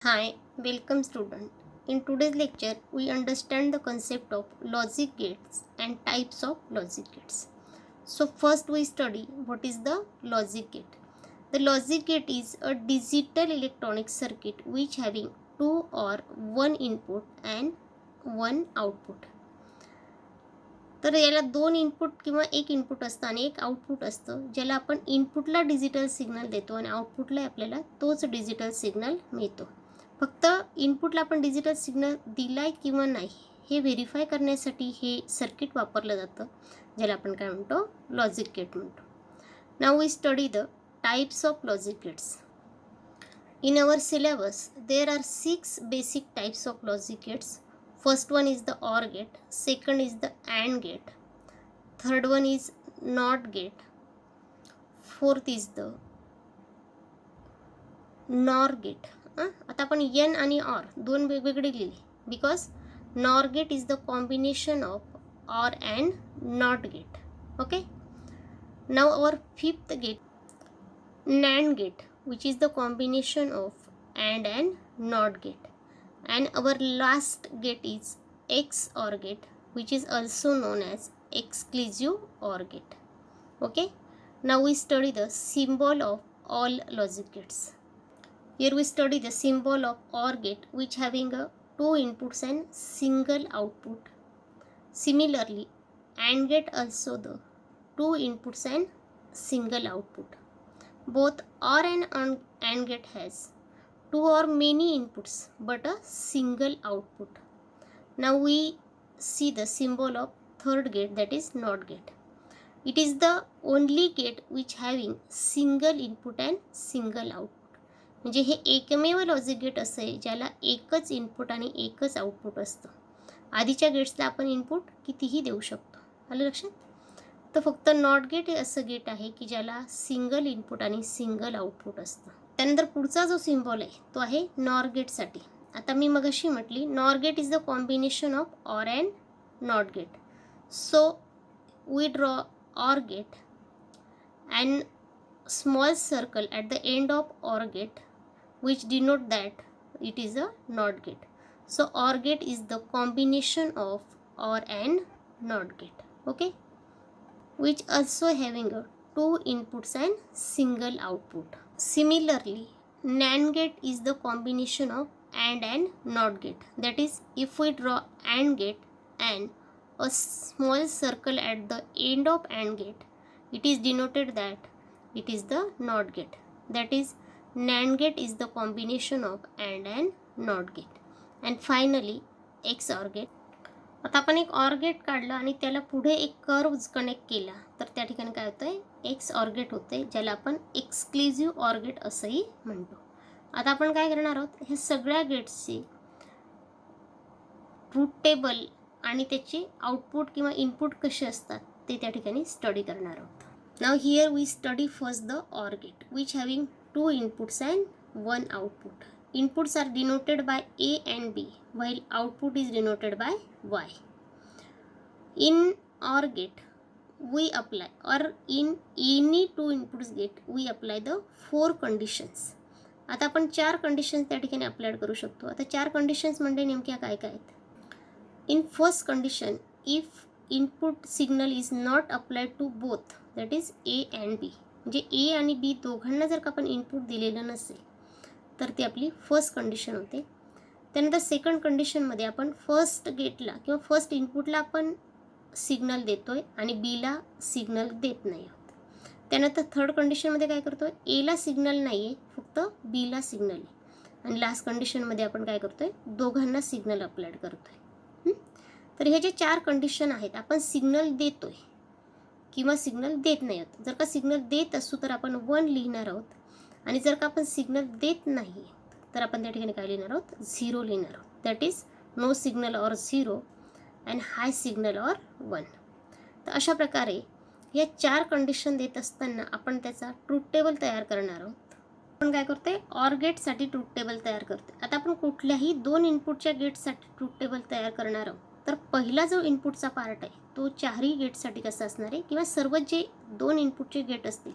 Hi, welcome student. In today's lecture, we understand the concept of logic gates and types of logic gates. So first we study what is the logic gate. The logic gate is a digital electronic circuit which having two or one input and one output. तर याला दोन input किंवा एक input असतं आणि एक output असतं, ज्याला आपण इनपुटला डिजिटल सिग्नल देतो आणि आउटपुटला आपल्याला तोच डिजिटल सिग्नल मिळतो. फक्त इनपुटला आपण डिजिटल सिग्नल दिलाय किंवा नाही हे व्हेरीफाय करण्यासाठी हे सर्किट वापरलं जातं, ज्याला आपण काय म्हणतो, लॉजिक गेट म्हणतो. Now we study the types of logic gates. In our syllabus, there are 6 basic types of logic gates. First one is the OR gate, second is the AND gate, third one is NOT gate, fourth is the NOR gate. आता आपण N आणि OR दोन वेगवेगळे लिहिले because NOR gate is the combination of OR and NOT gate. Okay. Now our fifth gate, NAND gate, which is the combination of and NOT gate. And our last gate is XOR gate, which is also known as exclusive OR gate. Okay. Now we study the symbol of all logic gates. Here we study the symbol of OR gate, which having a two inputs and single output. Similarly, AND gate also the two inputs and single output. Both OR and AND gate has two or many inputs but a single output. Now we see the symbol of third gate, that is NOT gate. It is the only gate which having single input and single output. म्हणजे हे एकमेव logic gate असं आहे ज्याला एकच input आणि एकच output असतं. आधीच्या गेट्सला आपण इनपुट कितीही देऊ शकतो. आलं लक्षात? तर फक्त नॉट गेट हे असं गेट आहे की ज्याला सिंगल इनपुट आणि सिंगल आउटपुट असतं. त्यानंतर पुढचा जो सिम्बॉल आहे तो आहे नॉर गेटसाठी. आता मी मगाशी म्हटली NOR gate is the combination of OR AND NOT gate. So we draw OR gate and small circle at the end of OR gate which denote that it is a NOT gate. So OR gate is the combination of OR and NOT gate. Okay, which also having a two inputs and single output. Similarly, NAND gate is the combination of and NOT gate. That is, if we draw AND gate and a small circle at the end of AND gate, it is denoted that it is the NOT gate. That is, NAND gate is the combination of and NOT gate. And finally XOR gate. आता आपण एक OR gate काढलं आणि त्याला पुढे एक curve connect केला तर त्या ठिकाणी काय होतं आहे, XOR गेट होते, ज्याला आपण एक्सक्लुझिव्ह OR गेट असंही म्हणतो. आता आपण काय करणार आहोत, हे सगळ्या गेट्सची ट्रूथ टेबल आणि त्याचे आउटपुट किंवा इनपुट कसे असतात ते त्या ठिकाणी स्टडी करणार आहोत. Now here we study first the OR gate which having two inputs and one output. Inputs are denoted by A and B while output is denoted by Y. In OR gate we apply, or in any two inputs gate we apply the four conditions. आता आपण चार conditions त्या ठिकाणी apply करू शकतो. आता चार conditions म्हणजे नेमक्या काय काय आहेत. In first condition, if input signal is not applied to both, that is A and B, म्हणजे ए आणि बी दोघांना जर का आपण इनपुट दिलेलं नसेल तर ती आपली फर्स्ट कंडिशन होते. त्यानंतर सेकंड कंडिशनमध्ये आपण फर्स्ट गेटला किंवा फर्स्ट इनपुटला आपण सिग्नल देतो आहे आणि बीला सिग्नल देत नाही आहोत. त्यानंतर थर्ड कंडिशनमध्ये काय करतो आहे, एला सिग्नल नाही आहे, फक्त बीला सिग्नल आहे. आणि लास्ट कंडिशनमध्ये आपण काय करतो आहे, दोघांना सिग्नल अप्लाइड करतो आहे. तर हे जे चार कंडिशन आहेत, आपण सिग्नल देतो आहे किंवा सिग्नल देत नाही आहोत. जर का सिग्नल देत असू तर आपण 1 लिहिणार आहोत आणि जर का आपण सिग्नल देत नाही तर आपण त्या ठिकाणी काय लिहिणार आहोत, 0 लिहिणार आहोत. That is no signal or 0 and high signal or 1. तर अशा प्रकारे या चार कंडिशन देत असताना आपण त्याचा ट्रूथ टेबल तयार करणार आहोत. आपण काय करतोय, ऑर गेटसाठी ट्रूथ टेबल तयार करतोय. आता आपण कुठल्याही दोन इनपुटच्या गेटसाठी ट्रूथ टेबल तयार करणार आहोत. तर पहिला जो इनपुटचा पार्ट आहे तो चारही गेटसाठी कसा असणार आहे, किंवा सर्व जे दोन इनपुटचे गेट असतील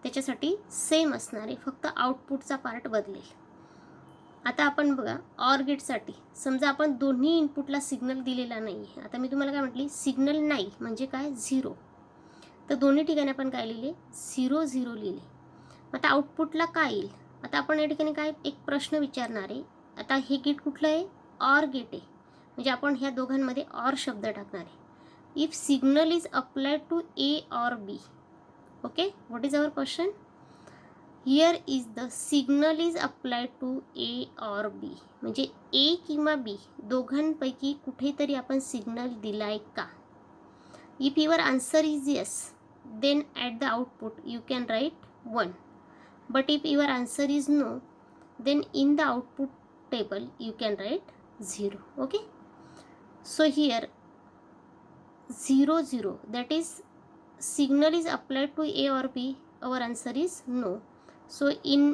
त्याच्यासाठी सेम असणार आहे, फक्त आउटपुटचा पार्ट बदलेल. आता आपण बघा ऑर गेटसाठी समजा आपण दोन्ही इनपुटला सिग्नल दिलेला नाही आहे. आता मी तुम्हाला काय म्हटली, सिग्नल नाही म्हणजे काय, 0. तर दोन्ही ठिकाणी आपण काय लिहिले, 0 0 लिहिले. आता आउटपुटला काय येईल, आता आपण या ठिकाणी काय एक प्रश्न विचारणार आहे. आता हे गेट कुठलं आहे, ऑर गेट आहे, म्हणजे आपण ह्या दोघांमध्ये ऑर शब्द टाकणार आहे. If signal is applied to A or B, okay, what is our question, here is the signal is applied to A or B, म्हणजे ए किंवा बी दोघांपैकी कुठेतरी आपण सिग्नल दिलाय का. If your answer is yes, then at the output you can write 1. But if your answer is no, then in the output table you can write 0. Okay, so here 0 0, that is signal is applied to A or B, our answer is no, so in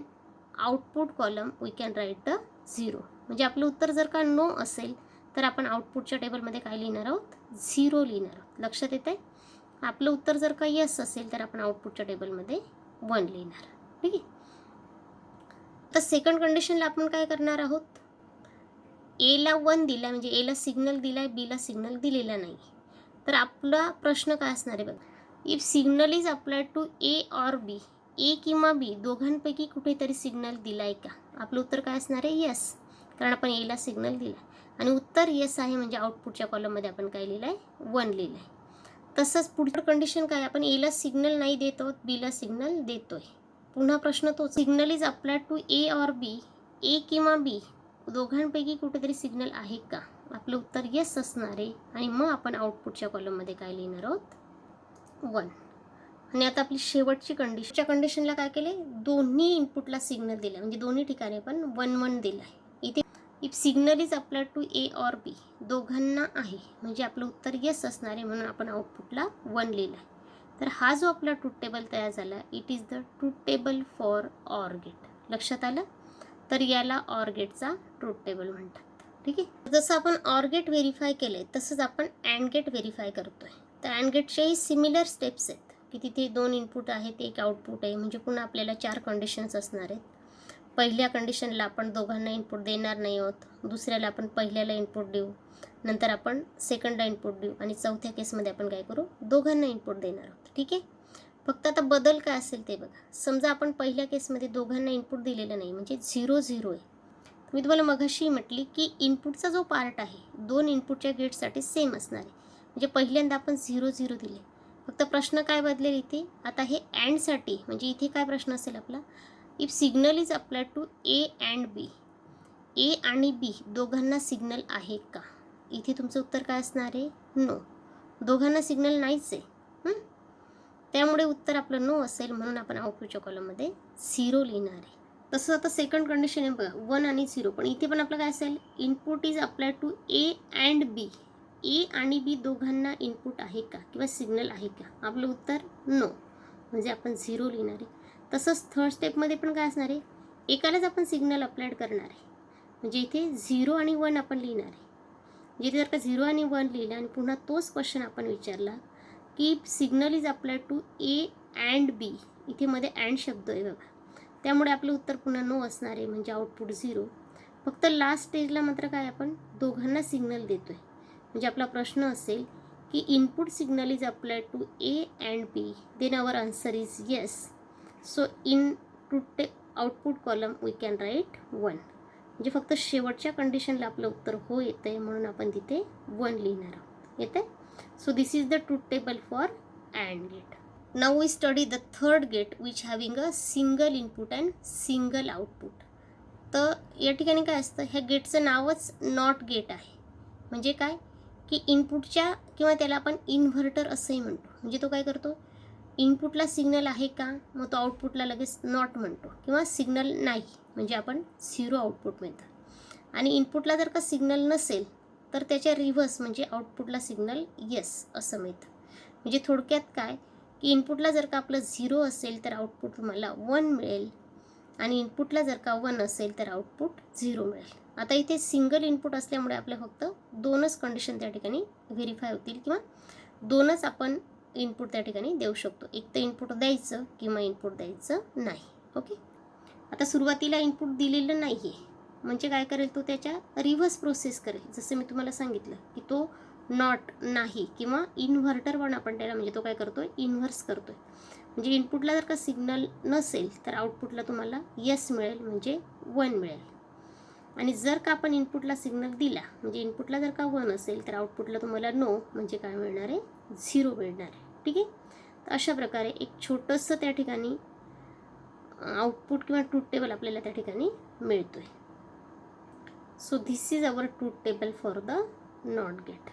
output column we can write the 0. म्हणजे आपलं उत्तर जर का no असेल तर आपण आउटपुटच्या टेबलमध्ये काय लिहिणार आहोत, 0 लिहिणार आहोत. लक्षात येत आहे. आपलं उत्तर जर का यस असेल तर आपण आउटपुटच्या टेबलमध्ये 1 लिहिणार. ठीक आहे. तर सेकंड कंडिशनला आपण काय करणार आहोत, एला 1 दिला म्हणजे एला सिग्नल दिलाय, बीला सिग्नल दिलेला नाही. तर आपला प्रश्न काय असणार आहे बघा, if signal is applied to A or B, A किंवा बी दोघांपैकी कुठेतरी सिग्नल दिलाय का. आपलं उत्तर काय असणार आहे, येस, कारण आपण एला सिग्नल दिला आणि उत्तर येस आहे म्हणजे आउटपुटच्या कॉलममध्ये आपण काय लिहिलंय, 1 लिहिलंय. तसंच पुढचं कंडिशन काय, आपण एला सिग्नल नाही देत आहोत, बीला सिग्नल देतोय. पुन्हा प्रश्न तो, signal is applied to A or B, A किंवा बी दोघांपैकी कुठेतरी सिग्नल आहे का. आपलं उत्तर येस असणार आहे आणि मग आपण आउटपुटच्या कॉलममध्ये काय लिहिणार आहोत, 1. आणि आता आपली शेवटची कंडिशनच्या कंडिशनला काय केले, दोन्ही इनपुटला सिग्नल दिला म्हणजे दोन्ही ठिकाणी पण 1 1 दिला आहे. इथे if signal is applied to A or B दोघांना आहे म्हणजे आपलं उत्तर येस असणार आहे म्हणून आपण आउटपुटला 1 लिहिला आहे. तर हा जो आपला ट्रूथ टेबल तयार झाला, it is the truth table for OR gate. लक्षात आलं. तर याला ऑर गेटचा ट्रूथ टेबल म्हणतात. ठीक आहे. जसं आपण ऑर गेट व्हेरीफाय केले तसंच आपण अँड गेट व्हेरीफाय करतोय. तर अँड गेटच्याही सिमिलर स्टेप्स आहेत की तिथे 2 इनपुट आहेत, एक आउटपुट आहे, म्हणजे पुन्हा आपल्याला 4 कंडिशन्स असणार आहेत. पहिल्या कंडिशनला आपण दोघांना इनपुट देणार नाही आहोत, दुसऱ्याला आपण पहिल्याला इनपुट देऊ, नंतर आपण सेकंडला इनपुट देऊ आणि चौथ्या केसमध्ये आपण काय करू, दोघांना इनपुट देणार आहोत. ठीक आहे. फक्त आता बदल काय असेल ते बघा. समजा आपण पहिल्या केसमध्ये दोघांना इनपुट दिलेलं नाही म्हणजे 0 0 आहे. मी तुम्हाला मगाशी म्हटली की इनपुटचा जो पार्ट आहे 2 इनपुटच्या गेटसाठी सेम असणार आहे. म्हणजे पहिल्यांदा आपण 0 0 दिले, फक्त प्रश्न काय बदलेल इथे. आता हे अँडसाठी म्हणजे इथे काय प्रश्न असेल आपला, if signal is applied to A and B, A आणि बी दोघांना सिग्नल आहे का. इथे तुमचं उत्तर काय असणार आहे, नो. दोघांना सिग्नल नाहीच आहे, त्यामुळे उत्तर आपलं नो असेल म्हणून आपण आउटपुटच्या कॉलममध्ये 0 लिहिणार आहे. तसं आता सेकंड कंडिशन आहे बघा, 1 आणि 0, पण इथे पण आपलं काय असेल, input is applied to A and B, A आणि बी दोघांना इनपुट आहे का किंवा सिग्नल आहे का. आपलं उत्तर नो म्हणजे आपण 0 लिहिणार आहे. तसंच थर्ड स्टेपमध्ये पण काय असणार आहे, एकालाच आपण सिग्नल अप्लाइड करणार आहे म्हणजे इथे 0 आणि 1 आपण लिहिणार आहे. जिथे जर का 0 आणि 1 लिहिलं आणि पुन्हा तोच क्वेश्चन आपण विचारला की signal is applied to A and बी, इथे मध्ये अँड शब्द आहे बघा, त्यामुळे आपलं उत्तर पुन्हा नो असणार आहे म्हणजे आउटपुट 0. फक्त लास्ट स्टेजला मात्र काय आपण दोघांना सिग्नल देतोय म्हणजे आपला प्रश्न असेल की input signal is applied to A and B, then our answer is yes. So in output column we can write 1. म्हणजे फक्त शेवटच्या कंडिशनला आपलं उत्तर हो येतं आहे म्हणून आपण तिथे 1 लिहिणार आहोत. येतं आहे. So this is the truth table for AND gate. Now we study the third gate which having a single input and single output. तर या ठिकाणी काय असतं, ह्या गेटचं नावच नॉट गेट आहे. म्हणजे काय की इनपुटच्या किंवा त्याला आपण इन्व्हर्टर असंही म्हणतो. म्हणजे तो काय करतो, इनपुटला सिग्नल आहे का, मग तो आउटपुटला लगेच नॉट म्हणतो, किंवा सिग्नल नाही म्हणजे आपण 0 आउटपुट मिळतं. आणि इनपुटला जर का सिग्नल नसेल तर त्याच्या रिव्हर्स म्हणजे आउटपुटला सिग्नल येस असं मिळतं. म्हणजे थोडक्यात काय की इनपुटला जर का आपलं 0 असेल तर आउटपुट तुम्हाला 1 मिळेल आणि इनपुटला जर का 1 असेल तर आउटपुट 0 मिळेल. आता इथे सिंगल इनपुट असल्यामुळे आपल्या फक्त 2च कंडिशन त्या ठिकाणी व्हेरीफाय होतील किंवा 2च आपण इनपुट त्या ठिकाणी देऊ शकतो. एक तर इनपुट द्यायचं किंवा इनपुट द्यायचं नाही. ओके. आता सुरुवातीला इनपुट दिलेलं नाही आहे म्हणजे काय करेल तो, त्याच्या रिव्हर्स प्रोसेस करेल. जसं मी तुम्हाला सांगितलं की तो नॉट नाही किंवा इन्व्हर्टर पण आपण त्याला, म्हणजे तो काय करतोय, इन्व्हर्स करतोय. म्हणजे इनपुटला जर का सिग्नल नसेल तर आउटपुटला तुम्हाला यस मिळेल, म्हणजे 1 मिळेल. आणि जर का आपण इनपुटला सिग्नल दिला, म्हणजे इनपुटला जर का 1 असेल तर आउटपुटला तुम्हाला नो, म्हणजे काय मिळणार आहे, 0 मिळणार आहे. ठीक आहे. तर अशा प्रकारे एक छोटंसं त्या ठिकाणी आउटपुट किंवा ट्रूथ टेबल आपल्याला त्या ठिकाणी मिळतोय. So this is our truth table for the not gate.